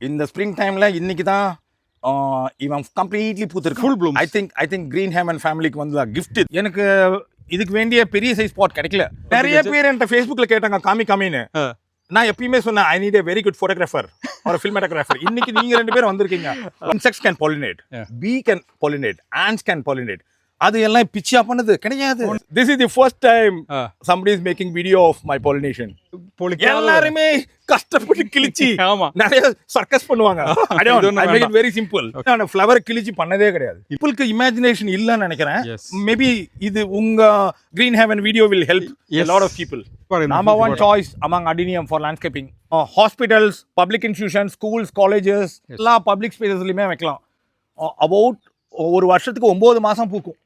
In the springtime, இன்னைக்கு தான் இவன் கம்ப்ளீட்லி பூத்திருக்கு. Full blooms. I think green heaven ஃபேமிலிக்கு வந்து கிஃப்ட். எனக்கு இதுக்கு வேண்டிய பெரிய சைஸ் ஸ்பாட் கிடைக்கல. நிறைய பேர் என்கிட்ட ஃபேஸ்புக்ல கேட்டாங்க காமின்னு. நான் எப்பயுமே சொன்னேன் I need a very good photographer or a filmographer. இன்னைக்கு நீங்க ரெண்டு பேரும் வந்திருக்கீங்க. Insects can pollinate, bee can pollinate, ants can pollinate. அது எல்லாம் பிச்சியா பண்ணது கிடையாது. This is the first time somebody is making video of my pollination. எல்லாருமே கஷ்டப்பட்டு கிழிச்சி நிறைய சர்க்கஸ் பண்ணுவாங்க. I make it very simple. நான் ஃப்ளவர் கிழிச்சி பண்ணதே கிடையாது. இப்பளுக்கு இமேஜினேஷன் இல்லன்னு நினைக்கிறேன். மேபி இது உங்க green heaven video will help a lot of people. Number one choice among adenium for landscaping. Hospitals, public institutions, schools, colleges, எல்லா பப்ளிக் ஸ்பேசஸ்லயுமே வைக்கலாம். About ஒரு வருஷத்துக்கு 9 மாசம் பூக்கும்.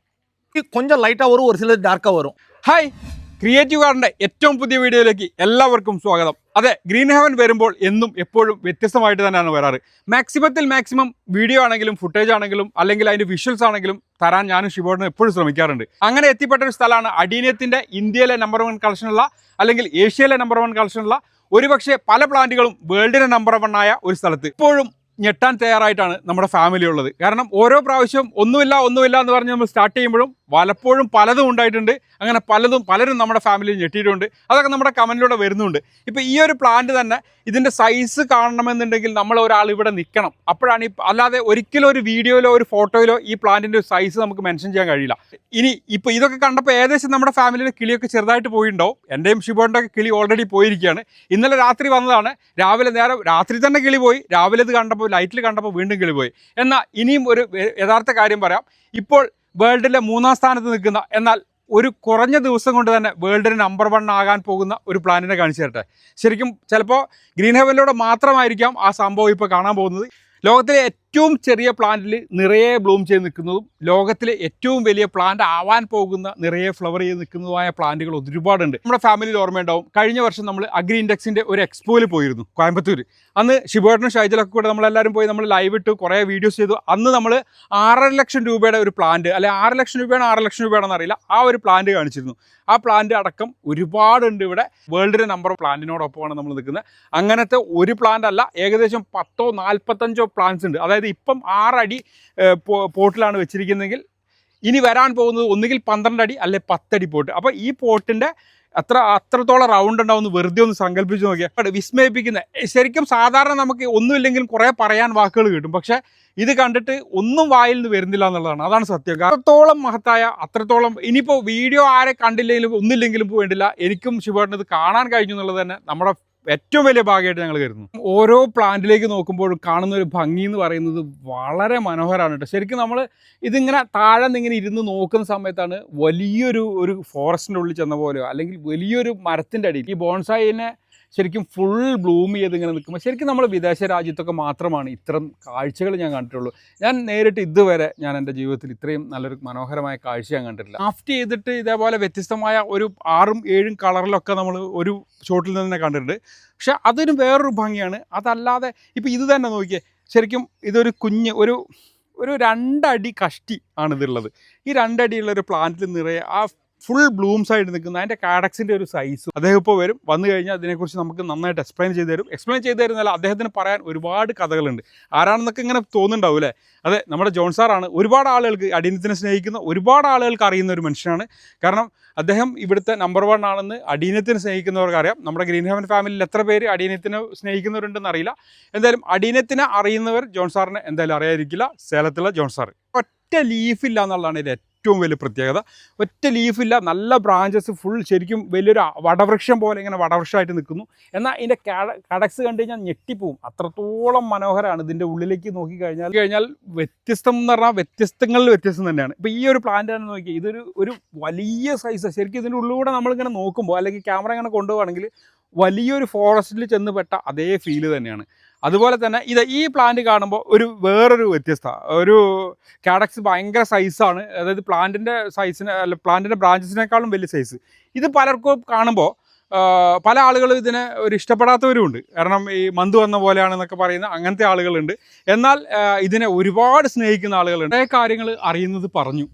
கொஞ்சம் லைட்டா வரும், ஒரு சிலர் டார்க்கா வரும். ഹായ് ക്രിയേറ്റീവ് ഗാർഡന്റെ ഏറ്റവും പുതിയ വീഡിയോയിലേക്ക് എല്ലാവർക്കും സ്വാഗതം. അതെ, ഗ്രീൻ ഹെവൻ വരുമ്പോൾ എന്നും എപ്പോഴും വ്യത്യസ്തമായിട്ട് തന്നെയാണ് വരാറ്. മാക്സിമം വീഡിയോ ആണെങ്കിലും ഫുട്ടേജ് ആണെങ്കിലും അല്ലെങ്കിൽ അതിന്റെ വിഷ്വൽസ് ആണെങ്കിലും തരാൻ ഞാനും ഷിബോർഡിനും എപ്പോഴും ശ്രമിക്കാറുണ്ട്. അങ്ങനെ എത്തിപ്പെട്ട ഒരു സ്ഥലമാണ് അഡീനിയത്തിന്റെ ഇന്ത്യയിലെ നമ്പർ 1 കളക്ഷനുള്ള അല്ലെങ്കിൽ ഏഷ്യയിലെ നമ്പർ 1 കളക്ഷനുള്ള ഒരുപക്ഷെ പല പ്ലാന്റുകളും വേൾഡിലെ നമ്പർ 1 ആയ ഒരു സ്ഥലത്ത് ഇപ്പോഴും ഞെട്ടാൻ തയ്യാറായിട്ടാണ് നമ്മുടെ ഫാമിലി ഉള്ളത്. കാരണം ഓരോ പ്രാവശ്യവും ഒന്നുമില്ല എന്ന് പറഞ്ഞ് നമ്മൾ സ്റ്റാർട്ട് ചെയ്യുമ്പോഴും പലപ്പോഴും പലതും ഉണ്ടായിട്ടുണ്ട്. അങ്ങനെ പലരും നമ്മുടെ ഫാമിലിയിൽ ഞെട്ടിയിട്ടുണ്ട്. അതൊക്കെ നമ്മുടെ കമൻറ്റിലൂടെ വരുന്നുണ്ട്. ഇപ്പോൾ ഈ ഒരു പ്ലാന്റ് തന്നെ ഇതിൻ്റെ സൈസ് കാണണമെന്നുണ്ടെങ്കിൽ നമ്മൾ ഒരാൾ ഇവിടെ നിൽക്കണം. അപ്പോഴാണ് അല്ലാതെ ഒരിക്കലും ഒരു വീഡിയോയിലോ ഒരു ഫോട്ടോയിലോ ഈ പ്ലാന്റിൻ്റെ ഒരു സൈസ് നമുക്ക് മെൻഷൻ ചെയ്യാൻ കഴിയില്ല. ഇപ്പോൾ ഇതൊക്കെ കണ്ടപ്പോൾ ഏകദേശം നമ്മുടെ ഫാമിലിയിലെ കിളിയൊക്കെ ചെറുതായിട്ട് പോയിട്ടുണ്ടാവും. എൻ്റെയും ഷിബോറിൻ്റെ ഒക്കെ കിളി ഓൾറെഡി പോയിരിക്കുകയാണ്. ഇന്നലെ രാത്രി വന്നതാണ്. രാത്രി തന്നെ കിളി പോയി. രാവിലെ ഇത് കണ്ടപ്പോൾ ലൈറ്റിൽ കണ്ടപ്പോൾ വീണ്ടും കിളി പോയി. എന്നാൽ ഇനിയും ഒരു യഥാർത്ഥ കാര്യം പറയാം. ഇപ്പോൾ വേൾഡിലെ 3-ാം സ്ഥാനത്ത് നിൽക്കുന്ന, എന്നാൽ ഒരു കുറഞ്ഞ ദിവസം കൊണ്ട് തന്നെ വേൾഡിന് നമ്പർ 1 ആകാൻ പോകുന്ന ഒരു പ്ലാന്റിനെ കാണിച്ചു തരട്ടെ. ശരിക്കും ചിലപ്പോൾ ഗ്രീൻ ഹെവനിലൂടെ മാത്രമായിരിക്കാം ആ സംഭവം ഇപ്പോൾ കാണാൻ പോകുന്നത്. ലോകത്തിലെ ഏറ്റവും ചെറിയ പ്ലാന്റിൽ നിറയെ ബ്ലൂം ചെയ്ത് നിൽക്കുന്നതും ലോകത്തിലെ ഏറ്റവും വലിയ പ്ലാന്റ് ആവാൻ പോകുന്ന നിറയെ ഫ്ലവർ ചെയ്ത് നിൽക്കുന്നതുമായ പ്ലാന്റുകൾ ഒരുപാടുണ്ട്. നമ്മുടെ ഫാമിലിയിൽ ഓർമ്മയുണ്ടാവും, കഴിഞ്ഞ വർഷം നമ്മൾ അഗ്രി ഇൻഡെക്സിൻ്റെ ഒരു എക്സ്പോയിൽ പോയിരുന്നു കോയമ്പത്തൂർ. അന്ന് ഷിബോർഡിനും ഷൈജലൊക്കെ കൂടെ നമ്മളെല്ലാവരും പോയി നമ്മൾ ലൈവ് ഇട്ട് കുറേ വീഡിയോസ് ചെയ്തു. അന്ന് നമ്മൾ 6.5 ലക്ഷം രൂപയുടെ ഒരു പ്ലാന്റ്, അല്ലെ 6 ലക്ഷം രൂപയാണോ 6 ലക്ഷം രൂപയാണെന്ന് അറിയില്ല, ആ ഒരു പ്ലാന്റ് കാണിച്ചിരുന്നു. ആ പ്ലാന്റ് അടക്കം ഒരുപാടുണ്ട് ഇവിടെ. വേൾഡിലെ നമ്പർ പ്ലാന്റിനോടൊപ്പമാണ് നമ്മൾ നിൽക്കുന്നത്. അങ്ങനത്തെ ഒരു പ്ലാന്റ് അല്ല, ഏകദേശം 10-45 പ്ലാന്റ്സ് ഉണ്ട്. അതായത് ഇപ്പം 6 അടി പോട്ടിലാണ് വെച്ചിരിക്കുന്നതെങ്കിൽ ഇനി വരാൻ പോകുന്നത് ഒന്നുകിൽ 12 അടി അല്ലെ 10 അടി പോട്ട്. അപ്പോൾ ഈ പോട്ടിൻ്റെ അത്രത്തോളം റൗണ്ട് ഉണ്ടാവുമെന്ന് വെറുതെ ഒന്ന് സങ്കല്പിച്ച് നോക്കിയാൽ വിസ്മയിപ്പിക്കുന്ന. ശരിക്കും സാധാരണ നമുക്ക് ഒന്നുമില്ലെങ്കിലും കുറേ പറയാൻ വാക്കുകൾ കിട്ടും, പക്ഷേ ഇത് കണ്ടിട്ട് ഒന്നും വായിൽ നിന്ന് വരുന്നില്ല എന്നുള്ളതാണ്. അതാണ് സത്യം. അത്രത്തോളം മഹത്തായ, അത്രത്തോളം ഇനിയിപ്പോൾ വീഡിയോ ആരെ കണ്ടില്ലെങ്കിലും ഒന്നില്ലെങ്കിലും വേണ്ടില്ല, എനിക്കും ഷിബോർഡിന് ഇത് കാണാൻ കഴിഞ്ഞു എന്നുള്ളത് തന്നെ നമ്മുടെ ഏറ്റവും വലിയ ഭാഗ്യമായിട്ട് ഞങ്ങൾ കരുതുന്നു. ഓരോ പ്ലാന്റിലേക്ക് നോക്കുമ്പോഴും കാണുന്ന ഒരു ഭംഗി എന്ന് പറയുന്നത് വളരെ മനോഹരമാണ് കേട്ടോ. ശരിക്കും നമ്മൾ ഇതിങ്ങനെ താഴെ നിന്നിങ്ങനെ ഇരുന്ന് നോക്കുന്ന സമയത്താണ് വലിയൊരു ഫോറസ്റ്റിൻ്റെ ഉള്ളിൽ ചെന്ന പോലെയോ അല്ലെങ്കിൽ വലിയൊരു മരത്തിൻ്റെ അടിയിൽ ഈ ബോൺസായിനെ ശരിക്കും ഫുൾ ബ്ലൂം ചെയ്ത് ഇങ്ങനെ നിൽക്കുമ്പോൾ ശരിക്കും നമ്മൾ വിദേശ രാജ്യത്തൊക്കെ മാത്രമാണ് ഇത്തരം കാഴ്ചകൾ ഞാൻ കണ്ടിട്ടുള്ളൂ. ഞാൻ നേരിട്ട് ഇതുവരെ ഞാൻ എൻ്റെ ജീവിതത്തിൽ ഇത്രയും നല്ലൊരു മനോഹരമായ കാഴ്ച ഞാൻ കണ്ടിട്ടില്ല. ക്രാഫ്റ്റ് ചെയ്തിട്ട് ഇതേപോലെ വ്യത്യസ്തമായ ഒരു 6-7 കളറിലൊക്കെ നമ്മൾ ഒരു ഷോട്ടിൽ നിന്ന് തന്നെ കണ്ടിട്ടുണ്ട്. പക്ഷെ അതിന് വേറൊരു ഭംഗിയാണ്. അതല്ലാതെ ഇപ്പോൾ ഇത് തന്നെ നോക്കിയേ, ശരിക്കും ഇതൊരു ഒരു 2 അടി കഷ്ടി ആണിതുള്ളത്. ഈ 2 അടിയുള്ള ഒരു പ്ലാന്റിൽ നിറയെ ആ ഫുൾ ബ്ലൂംസ് ആയിട്ട് നിൽക്കുന്ന അതിൻ്റെ കാഡക്സിൻ്റെ ഒരു സൈസ്. അദ്ദേഹം ഇപ്പോൾ വന്നു കഴിഞ്ഞാൽ അതിനെക്കുറിച്ച് നമുക്ക് നന്നായിട്ട് എക്സ്പ്ലെയിൻ ചെയ്ത് തരുന്നല്ല, അദ്ദേഹത്തിന് പറയാൻ ഒരുപാട് കഥകളുണ്ട്. ആരാണെന്നൊക്കെ ഇങ്ങനെ തോന്നുന്നുണ്ടാവും അല്ലേ? അതെ, നമ്മുടെ ജോൺ സാറാണ്. ഒരുപാട് ആളുകൾക്ക് അഡീനത്തിനെ സ്നേഹിക്കുന്ന ഒരുപാട് ആളുകൾക്ക് അറിയുന്ന ഒരു മനുഷ്യനാണ്. കാരണം അദ്ദേഹം ഇവിടുത്തെ നമ്പർ 1 ആണെന്ന് അഡീനത്തിനെ സ്നേഹിക്കുന്നവർക്ക് അറിയാം. നമ്മുടെ ഗ്രീൻ ഹെവൻ ഫാമിലിയിൽ എത്ര പേര് അഡീനത്തിനെ സ്നേഹിക്കുന്നവരുണ്ടെന്ന് അറിയില്ല. എന്തായാലും അഡീനത്തിനെ അറിയുന്നവർ ജോൺ സാറിനെ എന്തായാലും അറിയാതിരിക്കില്ല. സേലത്തുള്ള ജോൺ സാർ. ഒറ്റ ലീഫില്ല എന്നുള്ളതാണ് ഇത് ഏറ്റവും വലിയ പ്രത്യേകത. ഒറ്റ ലീഫില്ല, നല്ല ബ്രാഞ്ചസ്, ഫുൾ ശരിക്കും വലിയൊരു വടവൃക്ഷം പോലെ ഇങ്ങനെ വടവൃക്ഷമായിട്ട് നിൽക്കുന്നു. എന്നാൽ ഇതിൻ്റെ കടക്സ് കണ്ടു കഴിഞ്ഞാൽ ഞെട്ടിപ്പോവും. അത്രത്തോളം മനോഹരമാണ്. ഇതിൻ്റെ ഉള്ളിലേക്ക് നോക്കിക്കഴിഞ്ഞാൽ വ്യത്യസ്തം എന്ന് പറഞ്ഞാൽ വ്യത്യസ്തങ്ങളിൽ വ്യത്യസ്തം തന്നെയാണ്. ഇപ്പോൾ ഈ ഒരു പ്ലാന്റ് തന്നെ നോക്കി, ഒരു വലിയ സൈസ്. ശരിക്കും ഇതിൻ്റെ ഉള്ളിലൂടെ നമ്മളിങ്ങനെ നോക്കുമ്പോൾ അല്ലെങ്കിൽ ക്യാമറ ഇങ്ങനെ കൊണ്ടുപോവുകയാണെങ്കിൽ വലിയൊരു ഫോറസ്റ്റിൽ ചെന്നുപെട്ട അതേ ഫീല് തന്നെയാണ്. അതുപോലെ തന്നെ ഈ പ്ലാന്റ് കാണുമ്പോൾ വേറൊരു വ്യത്യസ്ത ഒരു കാഡക്സ് ഭയങ്കര സൈസാണ്. അതായത് പ്ലാന്റിൻ്റെ പ്ലാന്റിൻ്റെ ബ്രാഞ്ചസിനേക്കാളും വലിയ സൈസ്. ഇത് പലർക്കും കാണുമ്പോൾ പല ആളുകളും ഇതിനെ ഇഷ്ടപ്പെടാത്തവരുമുണ്ട്. കാരണം ഈ മന്ത് വന്ന പോലെയാണെന്നൊക്കെ പറയുന്ന അങ്ങനത്തെ ആളുകളുണ്ട്. എന്നാൽ ഇതിനെ ഒരുപാട് സ്നേഹിക്കുന്ന ആളുകളുണ്ട്. കുറേ കാര്യങ്ങൾ അറിയുന്നത് പറഞ്ഞു.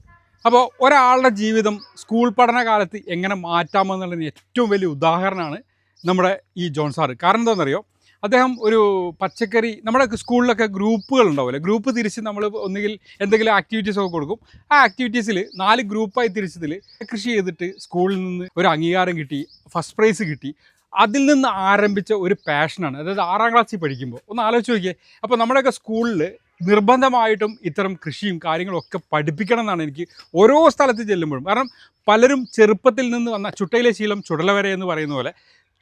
അപ്പോൾ ഒരാളുടെ ജീവിതം സ്കൂൾ പഠനകാലത്ത് എങ്ങനെ മാറ്റാമെന്നുള്ളതിന് ഏറ്റവും വലിയ ഉദാഹരണമാണ് നമ്മുടെ ഈ ജോൺ സാറ്. കാരണം എന്താണെന്നറിയോ, അദ്ദേഹം ഒരു പച്ചക്കറി നമ്മുടെ സ്കൂളിലൊക്കെ ഗ്രൂപ്പുകൾ ഉണ്ടാവില്ലേ, ഗ്രൂപ്പ് തിരിച്ച് നമ്മൾ ഒന്നുകിൽ എന്തെങ്കിലും ആക്ടിവിറ്റീസ് ഒക്കെ കൊടുക്കും. ആ ആക്ടിവിറ്റീസിൽ 4 ഗ്രൂപ്പായി തിരിച്ചതിൽ കൃഷി ചെയ്തിട്ട് സ്കൂളിൽ നിന്ന് ഒരു അംഗീകാരം കിട്ടി, ഫസ്റ്റ് പ്രൈസ് കിട്ടി. അതിൽ നിന്ന് ആരംഭിച്ച ഒരു പാഷനാണ്. അതായത് 6ാം ക്ലാസ്സിൽ പഠിക്കുമ്പോൾ ഒന്ന് ആലോചിച്ച് നോക്കിയേ. അപ്പോൾ നമ്മുടെയൊക്കെ സ്കൂളിൽ നിർബന്ധമായിട്ടും ഇത്തരം കൃഷിയും കാര്യങ്ങളും ഒക്കെ പഠിപ്പിക്കണം എന്നാണ് എനിക്ക് ഓരോ സ്ഥലത്ത് ചെല്ലുമ്പോഴും. കാരണം പലരും ചെറുപ്പത്തിൽ നിന്ന് വന്ന ചുട്ടയിലെ ശീലം ചുടല വരെ എന്ന് പറയുന്ന പോലെ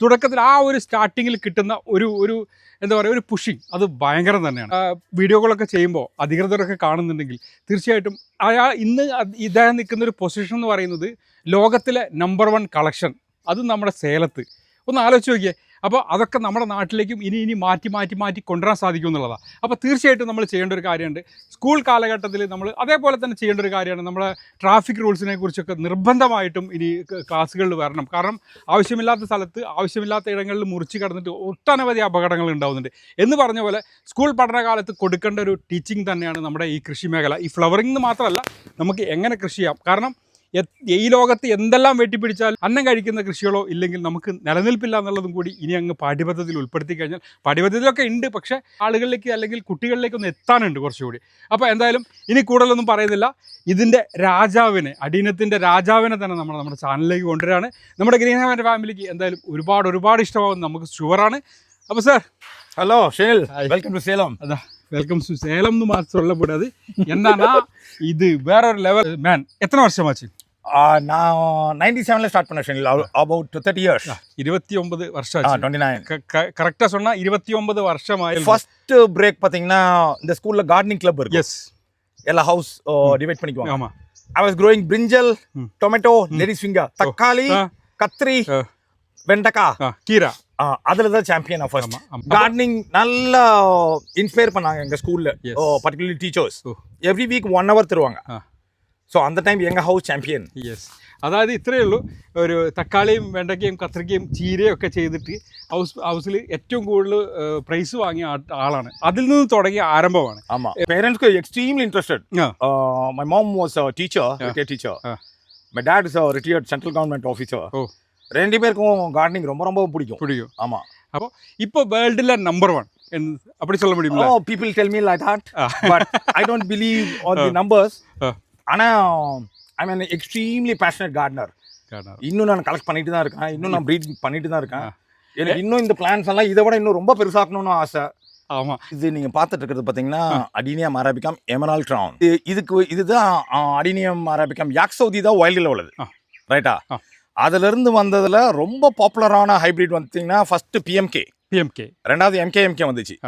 തുടക്കത്തിൽ ആ ഒരു സ്റ്റാർട്ടിങ്ങിൽ കിട്ടുന്ന ഒരു എന്താ പറയുക, ഒരു പുഷിങ് അത് ഭയങ്കരം തന്നെയാണ്. വീഡിയോകളൊക്കെ ചെയ്യുമ്പോൾ അധികൃതരൊക്കെ കാണുന്നുണ്ടെങ്കിൽ തീർച്ചയായിട്ടും ഇദ്ദേഹം നിൽക്കുന്ന ഒരു പൊസിഷൻ എന്ന് പറയുന്നത് ലോകത്തിലെ നമ്പർ 1 കളക്ഷൻ, അത് നമ്മുടെ സേലത്ത്. ഒന്ന് ആലോചിച്ച് നോക്കിയേ. അപ്പോൾ അതൊക്കെ നമ്മുടെ നാട്ടിലേക്കും ഇനി മാറ്റി കൊണ്ടുവരാൻ സാധിക്കും എന്നുള്ളതാണ്. അപ്പോൾ തീർച്ചയായിട്ടും നമ്മൾ ചെയ്യേണ്ട ഒരു കാര്യമുണ്ട്. സ്കൂൾ കാലഘട്ടത്തിൽ നമ്മൾ അതേപോലെ തന്നെ ചെയ്യേണ്ട ഒരു കാര്യമാണ് നമ്മുടെ ട്രാഫിക് റൂൾസിനെ കുറിച്ചൊക്കെ നിർബന്ധമായിട്ടും ഇനി ക്ലാസ്സുകളിൽ വരണം. കാരണം ആവശ്യമില്ലാത്ത സ്ഥലത്ത് ആവശ്യമില്ലാത്ത ഇടങ്ങളിൽ മുറിച്ച് കടന്നിട്ട് ഒട്ടനവധി അപകടങ്ങൾ ഉണ്ടാകുന്നുണ്ട്. എന്ന് പറഞ്ഞ പോലെ സ്കൂൾ പഠനകാലത്ത് കൊടുക്കേണ്ട ഒരു ടീച്ചിങ് തന്നെയാണ് നമ്മുടെ ഈ കൃഷി മേഖല. ഈ ഫ്ലവറിംഗ് മാത്രമല്ല, നമുക്ക് എങ്ങനെ കൃഷി ചെയ്യാം. കാരണം ഈ ലോകത്ത് എന്തെല്ലാം വെട്ടിപ്പിടിച്ചാൽ അന്നം കഴിക്കുന്ന കൃഷികളോ ഇല്ലെങ്കിൽ നമുക്ക് നിലനിൽപ്പില്ല എന്നുള്ളതും കൂടി ഇനി അങ്ങ് പാഠ്യപദ്ധതിയിൽ ഉൾപ്പെടുത്തി കഴിഞ്ഞാൽ, പാഠ്യപദ്ധതിയിലൊക്കെ ഉണ്ട്, പക്ഷേ ആളുകളിലേക്ക് അല്ലെങ്കിൽ കുട്ടികളിലേക്കൊന്ന് എത്താനുണ്ട് കുറച്ചുകൂടി. അപ്പോൾ എന്തായാലും ഇനി കൂടുതലൊന്നും പറയുന്നില്ല. ഇതിൻ്റെ രാജാവിനെ, അടീനത്തിൻ്റെ രാജാവിനെ തന്നെ നമ്മുടെ ചാനലിലേക്ക് കൊണ്ടുവരികയാണ്. നമ്മുടെ ഗ്രീൻ ഹെവൻ ഫാമിലിക്ക് എന്തായാലും ഒരുപാട് ഇഷ്ടമാകും, നമുക്ക് ഷുവറാണ്. അപ്പോൾ sir, hello Shenil, welcome to Salem. അതാ വെൽക്കം ടു സേലം എന്ന് മാത്രം சொல்லக்கூடாது. என்னன்னா இது வேற ஒரு லெவல் மேன். எத்தனை வருஷமாச்சு? நான் 97ல ஸ்டார்ட் பண்ணேன் ஷெனில். about 30 years. 29 வருஷம் ஆச்சு. 29. கரெக்டா சொன்னா 29 வருஷமாயி. ஃபர்ஸ்ட் பிரேக் பாத்தீங்கன்னா இந்த ஸ்கூல்ல கார்டனிங் கிளப் இருக்கு. எஸ். எல்லா ஹவுஸ் டிவைட் பண்ணிக்குவாங்க. ஆமா. I was growing brinjal, tomato, ladies finger, தக்காளி, கத்திரி, வெண்டைக்காய், கீரை. அதுல தான் சாம்பியன் ஆஃப் ஃபர்ஸ்ட். கார்டனிங் நல்லா இன்ஸ்பயர் பண்ணாங்க எங்க ஸ்கூல்ல, பர்టిక్యులர்லி டீச்சர்ஸ். எவ்ரி வீக் 1 hour தருவாங்க. സോ അന്ന ടൈം എങ്ക ഹൗസ് ചാമ്പ്യൻ. യെസ്. അതായത് ഇത്രയേ ഉള്ളൂ. ഒരു തക്കാളിയും വെണ്ടയ്ക്കയും കത്രിക്കയും ചീരയും ഒക്കെ ചെയ്തിട്ട് ഹൗസിൽ ഏറ്റവും കൂടുതൽ പ്രൈസ് വാങ്ങിയ ആളാണ്. അതിൽ നിന്ന് തുടങ്ങിയ ആരംഭമാണ്. ആമാ. Parents extremely interested. My mom was teacher, retired teacher. My dad is retired central government officer. ரெண்டு பேருக்கும் கார்டனிங் ரொம்ப பிடிக்கும். ஆமா. அப்போ இப்போ வேர்ல்டுல நம்பர் 1 அப்படி சொல்ல முடியுமா? Oh, people tell me like that, but I don't believe on the numbers. ஆனா I'm an extremely passionate gardener. இன்னும் நான் கலெக்ட் பண்ணிட்டு தான் இருக்கேன், இன்னும் நான் ப்ரீட் பண்ணிட்டு தான் இருக்கேன். எனக்கு இன்னும் இந்த பிளான்ஸ் எல்லாம் இதை விட இன்னும் ரொம்ப பெருசாக்கணும்னு ஆசை. ஆமா. இது நீங்க பார்த்துட்டு இருக்கிறது பாத்தீங்கன்னா அடினியம் அரபிகம் எமரால்ட் க்ரௌன். இதுதான் அடினியம் அரபிகம் யாக்சௌதி தான் வைல்டில் உள்ளது, ரைட்டா? அதுலேருந்து வந்ததில் ரொம்ப பாப்புலரான ஹைப்ரிட் பார்த்தீங்கன்னா ஃபஸ்ட்டு பிஎம்கே, ரெண்டாவது எம்கே வந்துச்சு.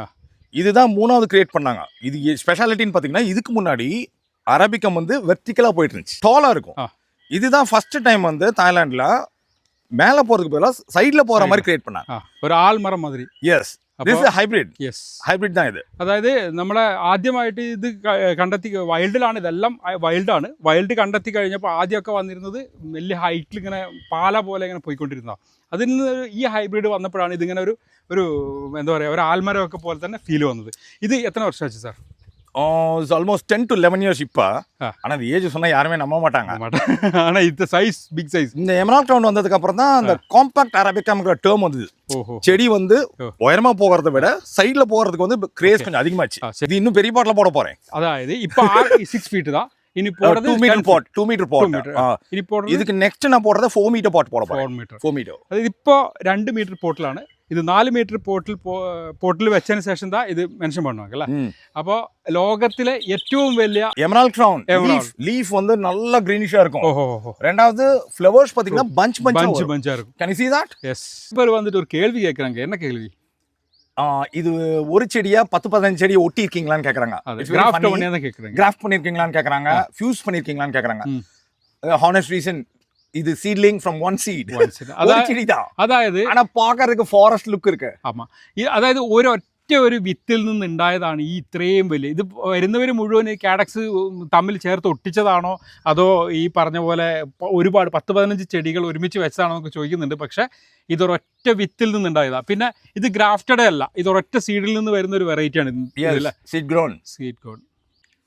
இதுதான் 3வது கிரியேட் பண்ணாங்க. இது ஸ்பெஷாலிட்டின்னு பார்த்தீங்கன்னா இதுக்கு முன்னாடி அரபிக்கம் வந்து வெர்டிக்கலாக போயிட்டு இருந்துச்சு, டாலாக இருக்கும். இதுதான் ஃபர்ஸ்ட் டைம் வந்து தாய்லாண்டில் மேலே போகிறதுக்கு பதிலாக சைடில் போகிற மாதிரி கிரியேட் பண்ணாங்க, ஒரு ആൽമരം മാതിരി. Yes, this is hybrid. Yes, hybrid தான் ഇത്. അതായത് നമ്മളെ ആദ്യമായിട്ട് ഇത് കണ്ടെത്തി വൈൽഡിലാണ്, ഇതെല്ലാം വൈൽഡാണ്. വൈൽഡ് കണ്ടെത്തി കഴിഞ്ഞപ്പോൾ ആദ്യമൊക്കെ വന്നിരുന്നത് വലിയ ഹൈറ്റിൽ ഇങ്ങനെ പാല പോലെ ഇങ്ങനെ പോയിക്കൊണ്ടിരുന്നതാണ്. അതിൽ നിന്ന് ഈ ഹൈബ്രിഡ് വന്നപ്പോഴാണ് ഇതിങ്ങനെ ഒരു എന്താ പറയുക, ഒരു ആൽമരമൊക്കെ പോലെ തന്നെ ഫീൽ വന്നത്. ഇത് എത്ര വർഷമാச்சு sir? It's almost 10 to 11 years இப்போ. ஆனால் அந்த ஏஜ் சொன்னால் யாருமே நம்ப மாட்டாங்க. ஆனால் இந்த சைஸ் பிக் சைஸ். இந்த எமரால்ட் க்ரௌன் வந்ததுக்கு அப்புறம் தான் அந்த காம்பாக்ட் அரபிகம்ங்கிற டேர்ம் வந்தது. செடி வந்து உயரமா போகிறத விட சைட்ல போகிறதுக்கு வந்து கிரேஸ் கொஞ்சம் அதிகமாச்சு. இது இன்னும் பெரிய பாட்டில் போட போறேன். அதாவது இப்போ 6 ஃபீட் தான் இனி போடுறது. 2 மீட்டர் பாட், 2 மீட்டர் பாட். இனி போடுறது இதுக்கு நெக்ஸ்ட் நான் போடுறது 4 மீட்டர் பாட் போட போறேன். 4 மீட்டർ. അത് ഇപ്പോൾ 2 മീറ്റർ പോട്ടിലാണ്. ഇത് 4 മീറ്റർ പോട്ടിൽ വെച്ചതിന് ശേഷം தான் ഇത് മെൻഷൻ பண்ணுவாங்க അല്ലേ? അപ്പോൾ ലോകത്തിലെ ഏറ്റവും വലിയ எமரால்ட் க்ரௌன் லீஃப் வந்து நல்ல கிரீனிஷா இருக்கும். ரெண்டாவது ஃப்ளவர்ஸ் பாத்தீங்கன்னா பஞ்ச் இருக்கும். Can you see that? Yes. இப்போ வந்துட்டு ஒரு கேள்வி கேக்குறாங்க. என்ன கேள்வி? இது ஒரு செடியா 10-15 செடி ஒட்டி இருக்கீங்களான்னு கேக்குறாங்க. கிராஃப்ட் பண்ணிருக்கீங்களான்னு கேக்குறாங்க, ஃபியூஸ் பண்ணிருக்கீங்களான்னு கேக்குறாங்க. ஹானஸ்ட் ரீசன், இது சீட்லிங் ஃப்ரம் ஒன் சீட். അതായത് ஆனா பார்க்கிறதுக்கு ஃபாரஸ்ட் லுக் இருக்கு. ആമാ. അതായത് ഒരു വിത്തിൽ നിന്ന് ഉണ്ടായതാണ് ഈ ഇത്രയും വലിയ. ഇത് വരുന്നവർ മുഴുവൻ കാഡക്സ് തമ്മിൽ ചേർത്ത് ഒട്ടിച്ചതാണോ അതോ ഈ പറഞ്ഞ പോലെ ഒരുപാട് 10-15 ചെടികൾ ഒരുമിച്ച് വെച്ചതാണോ എന്നൊക്കെ ചോദിക്കുന്നുണ്ട്. പക്ഷേ ഇതൊരൊറ്റ വിത്തിൽ നിന്നുണ്ടായതാണ്. പിന്നെ ഇത് ഗ്രാഫ്റ്റഡ് അല്ല, ഇതൊരൊറ്റ സീഡിൽ നിന്ന് വരുന്ന ഒരു വെറൈറ്റിയാണ്. Seed grown.